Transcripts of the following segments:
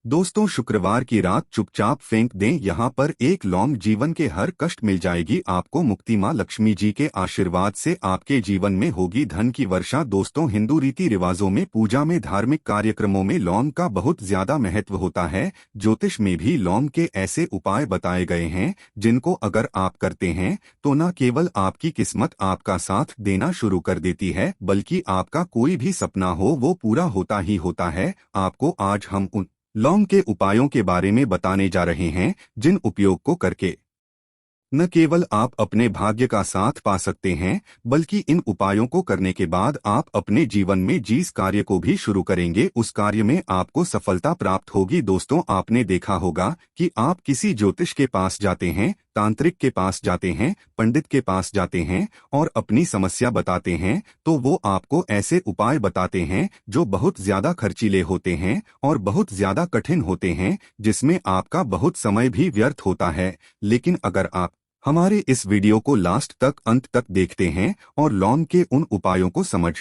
दोस्तों, शुक्रवार की रात चुपचाप फेंक दें। यहाँ पर एक लौंग, जीवन के हर कष्ट मिल जाएगी आपको मुक्ति। माँ लक्ष्मी जी के आशीर्वाद से आपके जीवन में होगी धन की वर्षा। दोस्तों, हिंदू रीति रिवाजों में, पूजा में, धार्मिक कार्यक्रमों में लौंग का बहुत ज्यादा महत्व होता है। ज्योतिष में भी लौंग के ऐसे उपाय बताए गए हैं जिनको अगर आप करते हैं तो न केवल आपकी किस्मत आपका साथ देना शुरू कर देती है, बल्कि आपका कोई भी सपना हो वो पूरा होता ही होता है। आपको आज हम उन लौंग के उपायों के बारे में बताने जा रहे हैं जिन उपयोग को करके न केवल आप अपने भाग्य का साथ पा सकते हैं, बल्कि इन उपायों को करने के बाद आप अपने जीवन में जिस कार्य को भी शुरू करेंगे उस कार्य में आपको सफलता प्राप्त होगी। दोस्तों, आपने देखा होगा कि आप किसी ज्योतिष के पास जाते हैं, तांत्रिक के पास जाते हैं, पंडित के पास जाते हैं और अपनी समस्या बताते हैं, तो वो आपको ऐसे उपाय बताते हैं जो बहुत ज्यादा खर्चीले होते हैं और बहुत ज्यादा कठिन होते हैं, जिसमें आपका बहुत समय भी व्यर्थ होता है। लेकिन अगर आप हमारे इस वीडियो को लास्ट तक, अंत तक देखते हैं और लौंग के उन उपायों को समझ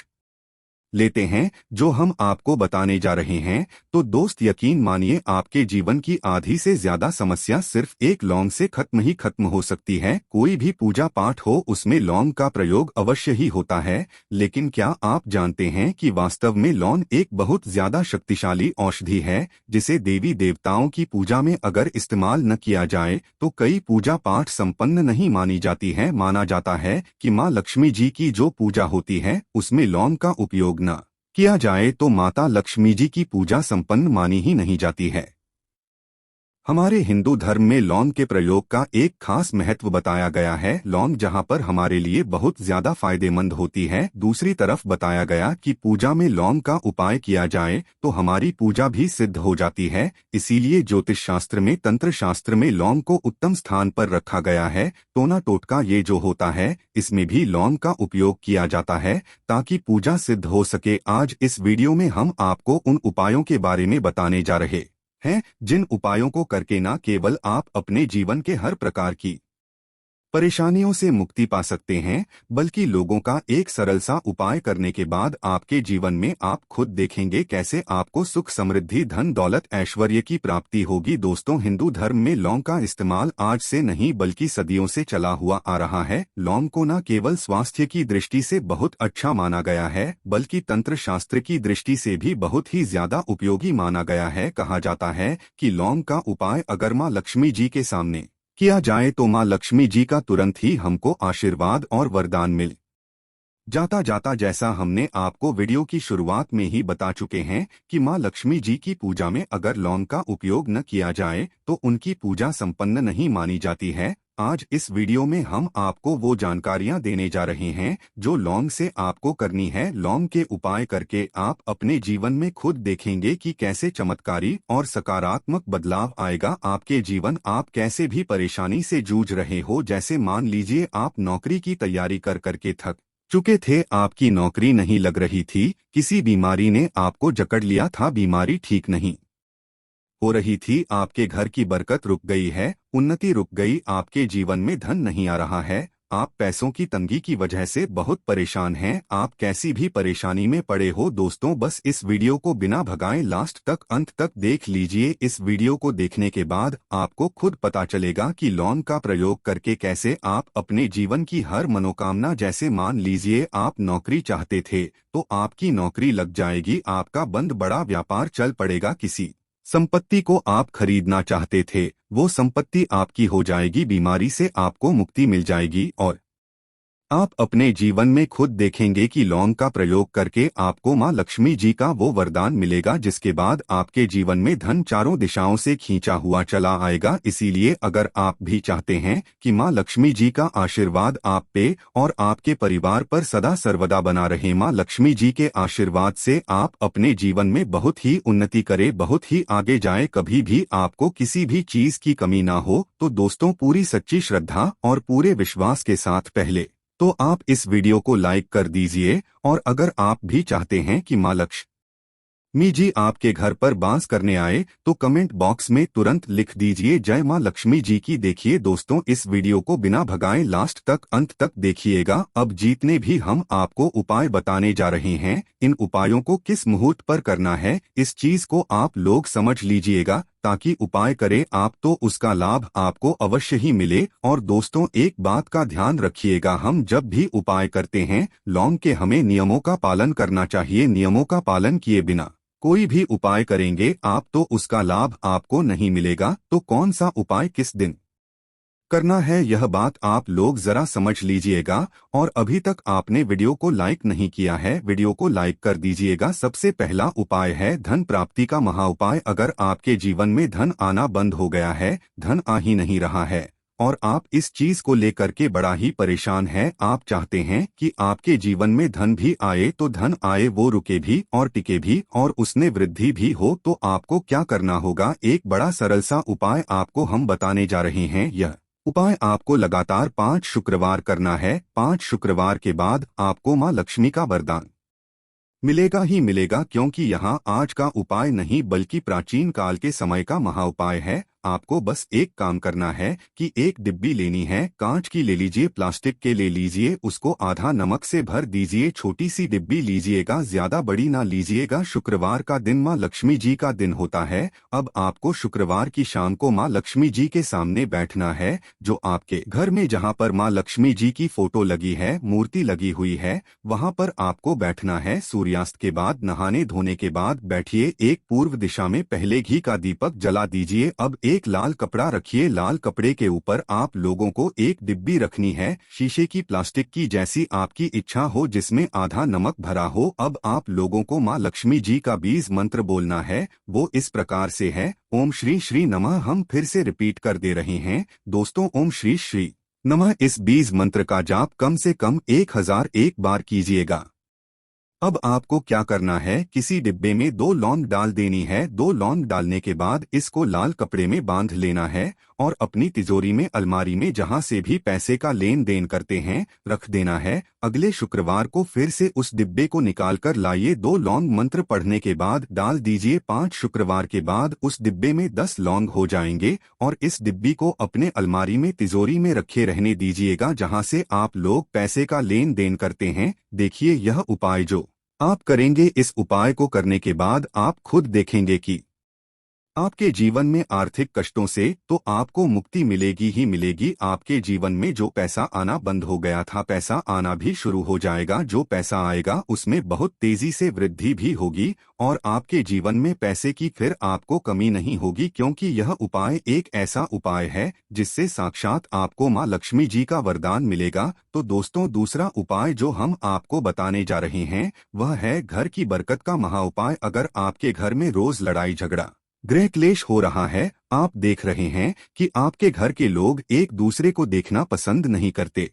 लेते हैं जो हम आपको बताने जा रहे हैं, तो दोस्त यकीन मानिए आपके जीवन की आधी से ज्यादा समस्या सिर्फ एक लौंग से खत्म हो सकती है। कोई भी पूजा पाठ हो उसमें लौंग का प्रयोग अवश्य ही होता है, लेकिन क्या आप जानते हैं कि वास्तव में लौंग एक बहुत ज्यादा शक्तिशाली औषधि है जिसे देवी देवताओं की पूजा में अगर इस्तेमाल न किया जाए तो कई पूजा पाठ संपन्न नहीं मानी जाती है। माना जाता है कि माँ लक्ष्मी जी की जो पूजा होती है उसमें लौंग का उपयोग न किया जाए तो माता लक्ष्मी जी की पूजा संपन्न मानी ही नहीं जाती है। हमारे हिंदू धर्म में लौंग के प्रयोग का एक खास महत्व बताया गया है। लौंग जहां पर हमारे लिए बहुत ज्यादा फायदेमंद होती है, दूसरी तरफ बताया गया कि पूजा में लौंग का उपाय किया जाए तो हमारी पूजा भी सिद्ध हो जाती है। इसीलिए ज्योतिष शास्त्र में, तंत्र शास्त्र में लौंग को उत्तम स्थान पर रखा गया है। टोना टोटका ये जो होता है इसमें भी लौंग का उपयोग किया जाता है ताकि पूजा सिद्ध हो सके। आज इस वीडियो में हम आपको उन उपायों के बारे में बताने जा रहे हैं जिन उपायों को करके न केवल आप अपने जीवन के हर प्रकार की परेशानियों से मुक्ति पा सकते हैं, बल्कि लोगों का एक सरल सा उपाय करने के बाद आपके जीवन में आप खुद देखेंगे कैसे आपको सुख, समृद्धि, धन दौलत, ऐश्वर्य की प्राप्ति होगी। दोस्तों, हिंदू धर्म में लौंग का इस्तेमाल आज से नहीं बल्कि सदियों से चला हुआ आ रहा है। लौंग को न केवल स्वास्थ्य की दृष्टि से बहुत अच्छा माना गया है, बल्कि तंत्र शास्त्र की दृष्टि से भी बहुत ही ज्यादा उपयोगी माना गया है। कहा जाता है कि लौंग का उपाय अगर माँ लक्ष्मी जी के सामने किया जाए तो माँ लक्ष्मी जी का तुरंत ही हमको आशीर्वाद और वरदान मिल जाता। जैसा हमने आपको वीडियो की शुरुआत में ही बता चुके हैं कि माँ लक्ष्मी जी की पूजा में अगर लौंग का उपयोग न किया जाए तो उनकी पूजा संपन्न नहीं मानी जाती है। आज इस वीडियो में हम आपको वो जानकारियां देने जा रहे हैं जो लौंग से आपको करनी है। लौंग के उपाय करके आप अपने जीवन में खुद देखेंगे कि कैसे चमत्कारी और सकारात्मक बदलाव आएगा आपके जीवन। आप कैसे भी परेशानी से जूझ रहे हो, जैसे मान लीजिए आप नौकरी की तैयारी कर करके थक चुके थे, आपकी नौकरी नहीं लग रही थी, किसी बीमारी ने आपको जकड़ लिया था, बीमारी ठीक नहीं हो रही थी, आपके घर की बरकत रुक गई है, उन्नति रुक गई, आपके जीवन में धन नहीं आ रहा है, आप पैसों की तंगी की वजह से बहुत परेशान हैं, आप कैसी भी परेशानी में पड़े हो। दोस्तों, बस इस वीडियो को बिना भगाए लास्ट तक, अंत तक देख लीजिए। इस वीडियो को देखने के बाद आपको खुद पता चलेगा कि लौंग का प्रयोग करके कैसे आप अपने जीवन की हर मनोकामना, जैसे मान लीजिए आप नौकरी चाहते थे तो आपकी नौकरी लग जाएगी, आपका बंद बड़ा व्यापार चल पड़ेगा, किसी संपत्ति को आप खरीदना चाहते थे वो संपत्ति आपकी हो जाएगी, बीमारी से आपको मुक्ति मिल जाएगी और आप अपने जीवन में खुद देखेंगे कि लौंग का प्रयोग करके आपको माँ लक्ष्मी जी का वो वरदान मिलेगा जिसके बाद आपके जीवन में धन चारों दिशाओं से खींचा हुआ चला आएगा। इसीलिए अगर आप भी चाहते हैं कि माँ लक्ष्मी जी का आशीर्वाद आप पे और आपके परिवार पर सदा सर्वदा बना रहे, माँ लक्ष्मी जी के आशीर्वाद से आप अपने जीवन में बहुत ही उन्नति करें, बहुत ही आगे जाए, कभी भी आपको किसी भी चीज की कमी ना हो, तो दोस्तों पूरी सच्ची श्रद्धा और पूरे विश्वास के साथ पहले तो आप इस वीडियो को लाइक कर दीजिए और अगर आप भी चाहते हैं कि माँ लक्ष्मी मी जी आपके घर पर बांस करने आए तो कमेंट बॉक्स में तुरंत लिख दीजिए जय मां लक्ष्मी जी की। देखिए दोस्तों, इस वीडियो को बिना भगाए लास्ट तक अंत तक देखिएगा। अब जितने भी हम आपको उपाय बताने जा रहे हैं, इन उपायों को किस मुहूर्त पर करना है, इस चीज को आप लोग समझ लीजिएगा, ताकि उपाय करें आप तो उसका लाभ आपको अवश्य ही मिले। और दोस्तों, एक बात का ध्यान रखिएगा, हम जब भी उपाय करते हैं लौंग के, हमें नियमों का पालन करना चाहिए। नियमों का पालन किए बिना कोई भी उपाय करेंगे आप तो उसका लाभ आपको नहीं मिलेगा। तो कौन सा उपाय किस दिन करना है, यह बात आप लोग जरा समझ लीजिएगा। और अभी तक आपने वीडियो को लाइक नहीं किया है, वीडियो को लाइक कर दीजिएगा। सबसे पहला उपाय है धन प्राप्ति का महा उपाय। अगर आपके जीवन में धन आना बंद हो गया है, धन आ ही नहीं रहा है और आप इस चीज को लेकर के बड़ा ही परेशान हैं, आप चाहते हैं कि आपके जीवन में धन भी आए, तो धन आए वो रुके भी और टिके भी और उसमें वृद्धि भी हो, तो आपको क्या करना होगा, एक बड़ा सरल सा उपाय आपको हम बताने जा रहे हैं। यह उपाय आपको लगातार 5 शुक्रवार करना है। 5 शुक्रवार के बाद आपको मां लक्ष्मी का वरदान मिलेगा ही मिलेगा, क्योंकि यहाँ आज का उपाय नहीं बल्कि प्राचीन काल के समय का महा उपाय है। आपको बस एक काम करना है कि एक डिब्बी लेनी है, कांच की ले लीजिए, प्लास्टिक के ले लीजिए, उसको आधा नमक से भर दीजिए। छोटी सी डिब्बी लीजिएगा, ज्यादा बड़ी ना लीजिएगा। शुक्रवार का दिन माँ लक्ष्मी जी का दिन होता है। अब आपको शुक्रवार की शाम को माँ लक्ष्मी जी के सामने बैठना है। जो आपके घर में जहाँ पर माँ लक्ष्मी जी की फोटो लगी है, मूर्ति लगी हुई है, वहाँ पर आपको बैठना है। सूर्यास्त के बाद, नहाने धोने के बाद बैठिए। एक पूर्व दिशा में पहले घी का दीपक जला दीजिए। अब एक लाल कपड़ा रखिए, लाल कपड़े के ऊपर आप लोगों को एक डिब्बी रखनी है, शीशे की, प्लास्टिक की, जैसी आपकी इच्छा हो, जिसमें आधा नमक भरा हो। अब आप लोगों को माँ लक्ष्मी जी का बीज मंत्र बोलना है। वो इस प्रकार से है, ओम श्री श्री नमः। हम फिर से रिपीट कर दे रहे हैं दोस्तों, ओम श्री श्री नमः। इस बीज मंत्र का जाप कम से कम 1001 बार कीजिएगा। अब आपको क्या करना है, किसी डिब्बे में 2 लौंग डाल देनी है। 2 लौंग डालने के बाद इसको लाल कपड़े में बांध लेना है और अपनी तिजोरी में, अलमारी में, जहां से भी पैसे का लेन देन करते हैं, रख देना है। अगले शुक्रवार को फिर से उस डिब्बे को निकाल कर लाइए। 2 लौंग मंत्र पढ़ने के बाद डाल दीजिए। 5 शुक्रवार के बाद उस डिब्बे में 10 लौंग हो जाएंगे और इस डिब्बी को अपने अलमारी में, तिजोरी में रखे रहने दीजिएगा, जहां से आप लोग पैसे का लेन देन करते हैं। देखिए, यह उपाय जो आप करेंगे, इस उपाय को करने के बाद आप खुद देखेंगे कि आपके जीवन में आर्थिक कष्टों से तो आपको मुक्ति मिलेगी ही मिलेगी। आपके जीवन में जो पैसा आना बंद हो गया था, पैसा आना भी शुरू हो जाएगा। जो पैसा आएगा उसमें बहुत तेजी से वृद्धि भी होगी और आपके जीवन में पैसे की फिर आपको कमी नहीं होगी, क्योंकि यह उपाय एक ऐसा उपाय है जिससे साक्षात आपको माँ लक्ष्मी जी का वरदान मिलेगा। तो दोस्तों, दूसरा उपाय जो हम आपको बताने जा रहे हैं वह है घर की बरकत का महा उपाय। अगर आपके घर में रोज लड़ाई झगड़ा, गृह क्लेश हो रहा है, आप देख रहे हैं कि आपके घर के लोग एक दूसरे को देखना पसंद नहीं करते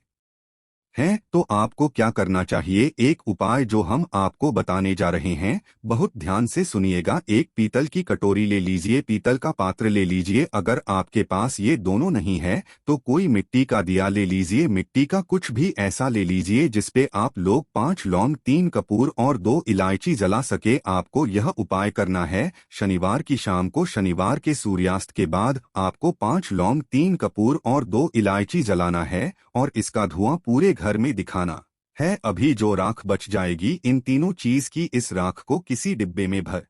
हैं, तो आपको क्या करना चाहिए, एक उपाय जो हम आपको बताने जा रहे हैं, बहुत ध्यान से सुनिएगा। एक पीतल की कटोरी ले लीजिए, पीतल का पात्र ले लीजिए। अगर आपके पास ये दोनों नहीं है तो कोई मिट्टी का दिया ले लीजिए, मिट्टी का कुछ भी ऐसा ले लीजिए जिसपे आप लोग 5 लौंग, 3 कपूर और 2 इलायची जला सके। आपको यह उपाय करना है शनिवार की शाम को, शनिवार के सूर्यास्त के बाद आपको 5 लौंग, 3 कपूर और 2 इलायची जलाना है और इसका धुआं पूरे घर में दिखाना है। अभी जो राख बच जाएगी, इन तीनों चीज की, इस राख को किसी डिब्बे में भर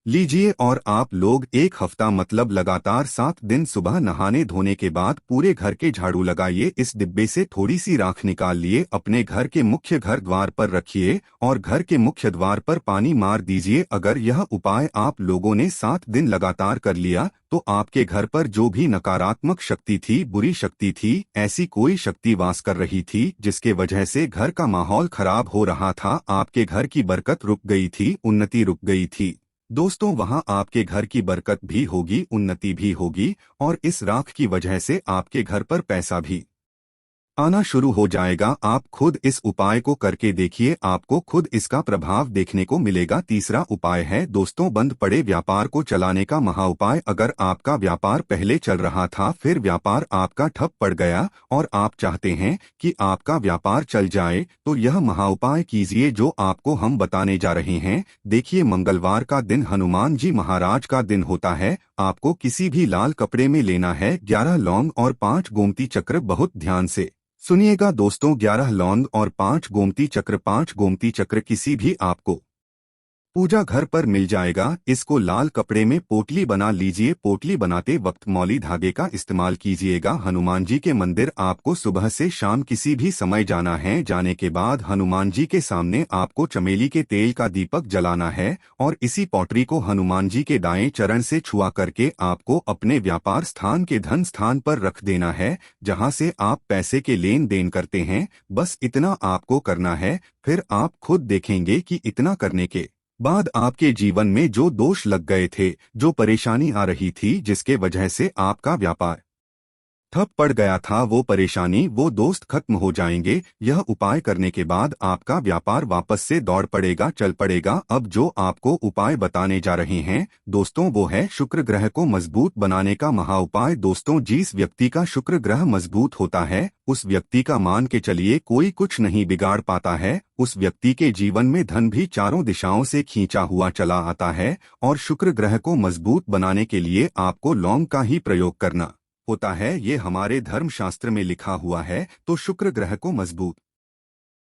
लीजिए और आप लोग 1 हफ्ता, मतलब लगातार 7 दिन, सुबह नहाने धोने के बाद पूरे घर के झाड़ू लगाइए। इस डिब्बे से थोड़ी सी राख निकाल लिए, अपने घर के मुख्य घर द्वार पर रखिए और घर के मुख्य द्वार पर पानी मार दीजिए। अगर यह उपाय आप लोगों ने 7 दिन लगातार कर लिया तो आपके घर पर जो भी नकारात्मक शक्ति थी, बुरी शक्ति थी, ऐसी कोई शक्ति वास कर रही थी जिसके वजह से घर का माहौल खराब हो रहा था, आपके घर की बरकत रुक गई थी, उन्नति रुक गई थी, दोस्तों वहां आपके घर की बरकत भी होगी, उन्नति भी होगी और इस राख की वजह से आपके घर पर पैसा भी आना शुरू हो जाएगा। आप खुद इस उपाय को करके देखिए, आपको खुद इसका प्रभाव देखने को मिलेगा। तीसरा उपाय है दोस्तों, बंद पड़े व्यापार को चलाने का महा उपाय। अगर आपका व्यापार पहले चल रहा था, फिर व्यापार आपका ठप पड़ गया और आप चाहते हैं कि आपका व्यापार चल जाए, तो यह महा उपाय कीजिए जो आपको हम बताने जा रहे हैं। देखिए, मंगलवार का दिन हनुमान जी महाराज का दिन होता है। आपको किसी भी लाल कपड़े में लेना है 11 लौंग और 5 गोमती चक्र। बहुत ध्यान से सुनिएगा दोस्तों, 11 लौंग और 5 गोमती चक्र। 5 गोमती चक्र किसी भी आपको पूजा घर पर मिल जाएगा। इसको लाल कपड़े में पोटली बना लीजिए। पोटली बनाते वक्त मौली धागे का इस्तेमाल कीजिएगा। हनुमान जी के मंदिर आपको सुबह से शाम किसी भी समय जाना है। जाने के बाद हनुमान जी के सामने आपको चमेली के तेल का दीपक जलाना है और इसी पोटली को हनुमान जी के दाएं चरण से छुआ करके आपको अपने व्यापार स्थान के धन स्थान पर रख देना है, जहां से आप पैसे के लेन देन करते हैं। बस इतना आपको करना है। फिर आप खुद देखेंगे कि इतना करने के बाद आपके जीवन में जो दोष लग गए थे, जो परेशानी आ रही थी, जिसके वजह से आपका व्यापार ठप पड़ गया था, वो परेशानी, वो दोस्त खत्म हो जाएंगे। यह उपाय करने के बाद आपका व्यापार वापस से दौड़ पड़ेगा, चल पड़ेगा। अब जो आपको उपाय बताने जा रहे हैं दोस्तों, वो है शुक्र ग्रह को मजबूत बनाने का महा उपाय। दोस्तों, जिस व्यक्ति का शुक्र ग्रह मजबूत होता है, उस व्यक्ति का मान के चलिए कोई कुछ नहीं बिगाड़ पाता है। उस व्यक्ति के जीवन में धन भी चारों दिशाओं से खींचा हुआ चला आता है। और शुक्र ग्रह को मजबूत बनाने के लिए आपको लौंग का ही प्रयोग करना होता है। ये हमारे धर्मशास्त्र में लिखा हुआ है। तो शुक्र ग्रह को मजबूत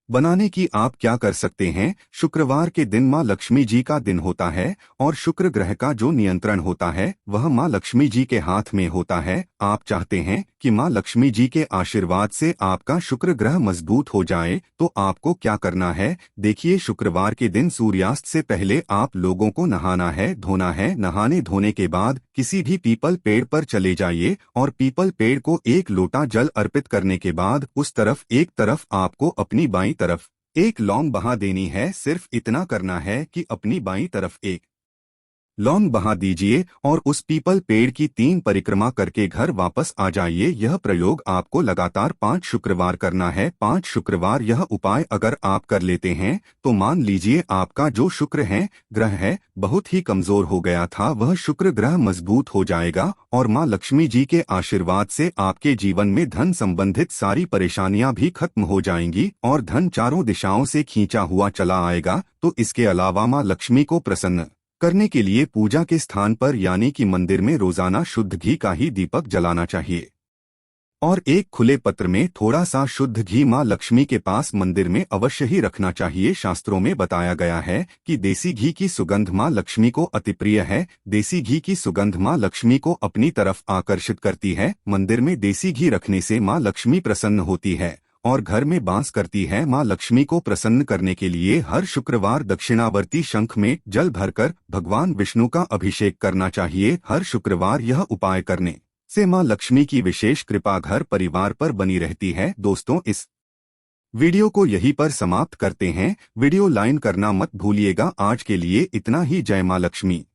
बनाने की आप क्या कर सकते हैं? शुक्रवार के दिन माँ लक्ष्मी जी का दिन होता है और शुक्र ग्रह का जो नियंत्रण होता है वह माँ लक्ष्मी जी के हाथ में होता है। आप चाहते हैं कि माँ लक्ष्मी जी के आशीर्वाद से आपका शुक्र ग्रह मजबूत हो जाए, तो आपको क्या करना है? देखिए, शुक्रवार के दिन सूर्यास्त से पहले आप लोगों को नहाना है, धोना है। नहाने धोने के बाद किसी भी पीपल पेड़ पर चले जाइए और पीपल पेड़ को 1 लोटा जल अर्पित करने के बाद उस तरफ एक तरफ आपको अपनी बाईं तरफ 1 लौंग बहा देनी है। सिर्फ इतना करना है कि अपनी बाईं तरफ 1 लौंग बहा दीजिए और उस पीपल पेड़ की 3 परिक्रमा करके घर वापस आ जाइए। यह प्रयोग आपको लगातार 5 शुक्रवार करना है। 5 शुक्रवार यह उपाय अगर आप कर लेते हैं तो मान लीजिए आपका जो शुक्र है ग्रह है बहुत ही कमजोर हो गया था, वह शुक्र ग्रह मजबूत हो जाएगा और माँ लक्ष्मी जी के आशीर्वाद से आपके जीवन में धन संबंधित सारी परेशानियां भी खत्म हो जाएंगी और धन चारों दिशाओं से खींचा हुआ चला आएगा। तो इसके अलावा माँ लक्ष्मी को प्रसन्न करने के लिए पूजा के स्थान पर यानी कि मंदिर में रोजाना शुद्ध घी का ही दीपक जलाना चाहिए और एक खुले पत्र में थोड़ा सा शुद्ध घी माँ लक्ष्मी के पास मंदिर में अवश्य ही रखना चाहिए। शास्त्रों में बताया गया है कि देसी घी की सुगंध माँ लक्ष्मी को अति प्रिय है। देसी घी की सुगंध माँ लक्ष्मी को अपनी तरफ आकर्षित करती है। मंदिर में देसी घी रखने से माँ लक्ष्मी प्रसन्न होती है और घर में वास करती है। माँ लक्ष्मी को प्रसन्न करने के लिए हर शुक्रवार दक्षिणावर्ती शंख में जल भरकर भगवान विष्णु का अभिषेक करना चाहिए। हर शुक्रवार यह उपाय करने से माँ लक्ष्मी की विशेष कृपा घर परिवार पर बनी रहती है। दोस्तों, इस वीडियो को यहीं पर समाप्त करते हैं। वीडियो लाइक करना मत भूलिएगा। आज के लिए इतना ही। जय माँ लक्ष्मी।